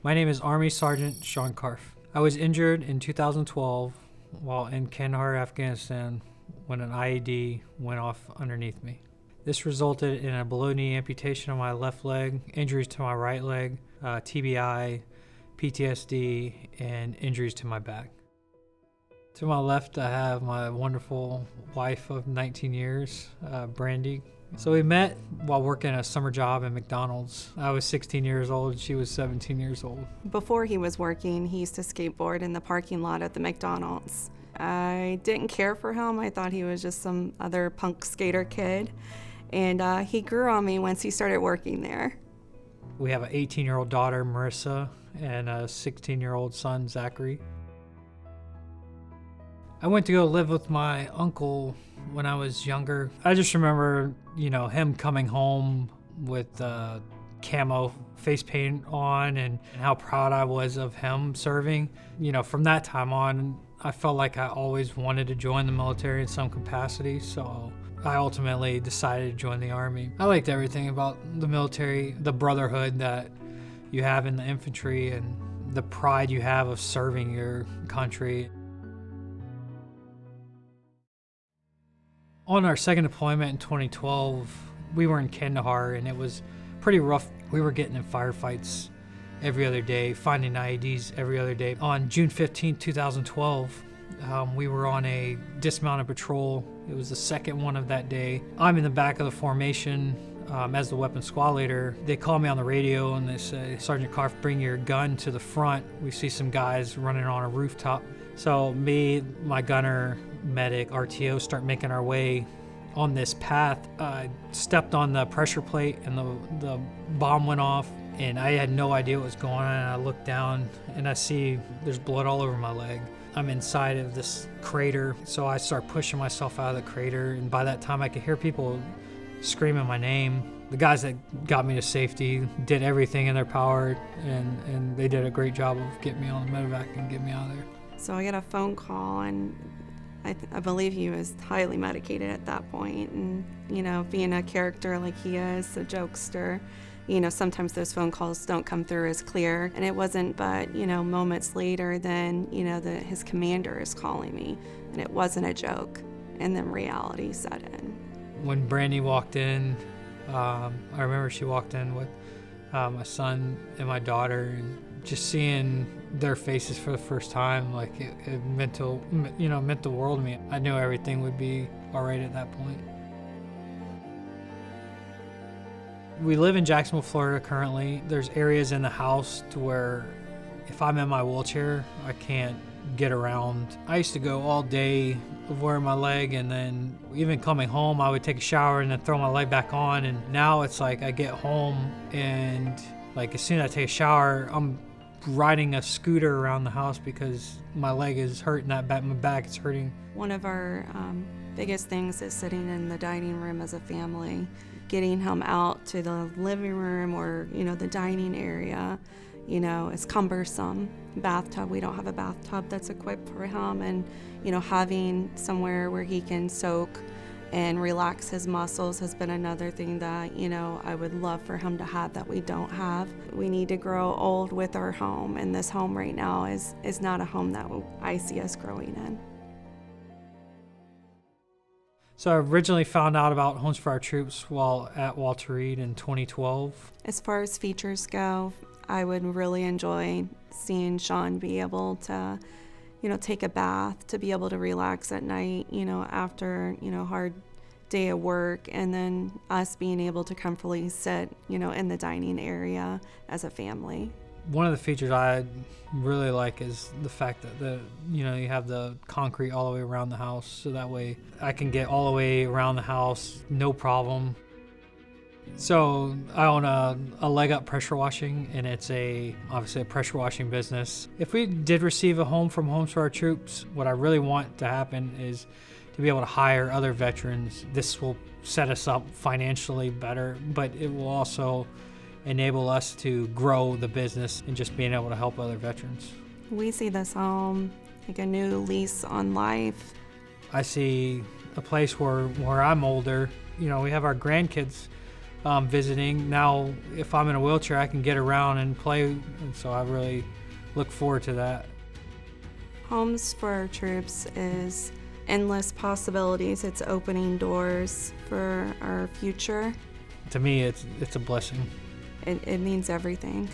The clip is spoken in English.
My name is Army Sergeant Karpf. I was injured in 2012 while in Kandahar, Afghanistan, when an IED went off underneath me. This resulted in a below-knee amputation of my left leg, injuries to my right leg, TBI, PTSD, and injuries to my back. To my left, I have my wonderful wife of 19 years, Brandy. So we met while working a summer job at McDonald's. I was 16 years old, she was 17 years old. Before he was working, he used to skateboard in the parking lot at the McDonald's. I didn't care for him. I thought he was just some other punk skater kid. And he grew on me once he started working there. We have an 18-year-old daughter, Marissa, and a 16-year-old son, Zachary. I went to go live with my uncle when I was younger. I just remember, him coming home with camo face paint on and how proud I was of him serving. From that time on, I felt like I always wanted to join the military in some capacity, so I ultimately decided to join the Army. I liked everything about the military, the brotherhood that you have in the infantry and the pride you have of serving your country. On our second deployment in 2012, we were in Kandahar and it was pretty rough. We were getting in firefights every other day, finding IEDs every other day. On June 15, 2012, we were on a dismounted patrol. It was the second one of that day. I'm in the back of the formation as the weapons squad leader. They call me on the radio and they say, "Sergeant Karpf, bring your gun to the front. We see some guys running on a rooftop." So me, my gunner, medic, RTO start making our way on this path. I stepped on the pressure plate and the bomb went off and I had no idea what was going on. And I look down and I see there's blood all over my leg. I'm inside of this crater, so I start pushing myself out of the crater, and by that time I could hear people screaming my name. The guys that got me to safety did everything in their power, and they did a great job of getting me on the medevac and getting me out of there. So I got a phone call, and I believe he was highly medicated at that point, and being a character like he is, a jokester, sometimes those phone calls don't come through as clear. And it wasn't but, moments later then, his commander is calling me, and it wasn't a joke. And then reality set in. When Brandy walked in, I remember she walked in with my son and my daughter, and just seeing their faces for the first time, like it meant the world to me. I knew everything would be all right at that point. We live in Jacksonville, Florida currently. There's areas in the house to where if I'm in my wheelchair, I can't get around. I used to go all day of wearing my leg, and then even coming home, I would take a shower and then throw my leg back on. And now it's like I get home and as soon as I take a shower, I'm riding a scooter around the house because my leg is hurting, my back is hurting. One of our biggest things is sitting in the dining room as a family. Getting him out to the living room or, the dining area, is cumbersome. Bathtub, we don't have a bathtub that's equipped for him, and, having somewhere where he can soak and relax his muscles has been another thing that, I would love for him to have that we don't have. We need to grow old with our home, and this home right now is not a home that I see us growing in. So I originally found out about Homes for Our Troops while at Walter Reed in 2012. As far as features go, I would really enjoy seeing Sean be able to, take a bath, to be able to relax at night, after, hard day of work, and then us being able to comfortably sit, in the dining area as a family. One of the features I really like is the fact that you have the concrete all the way around the house, so that way I can get all the way around the house, no problem. So I own a leg up pressure washing, and it's obviously a pressure washing business. If we did receive a home from Homes for Our Troops, what I really want to happen is to be able to hire other veterans. This will set us up financially better, but it will also enable us to grow the business and just being able to help other veterans. We see this home like a new lease on life. I see a place where I'm older. We have our grandkids visiting. Now, if I'm in a wheelchair, I can get around and play, and so I really look forward to that. Homes for our troops is endless possibilities. It's opening doors for our future. To me, it's a blessing. It means everything.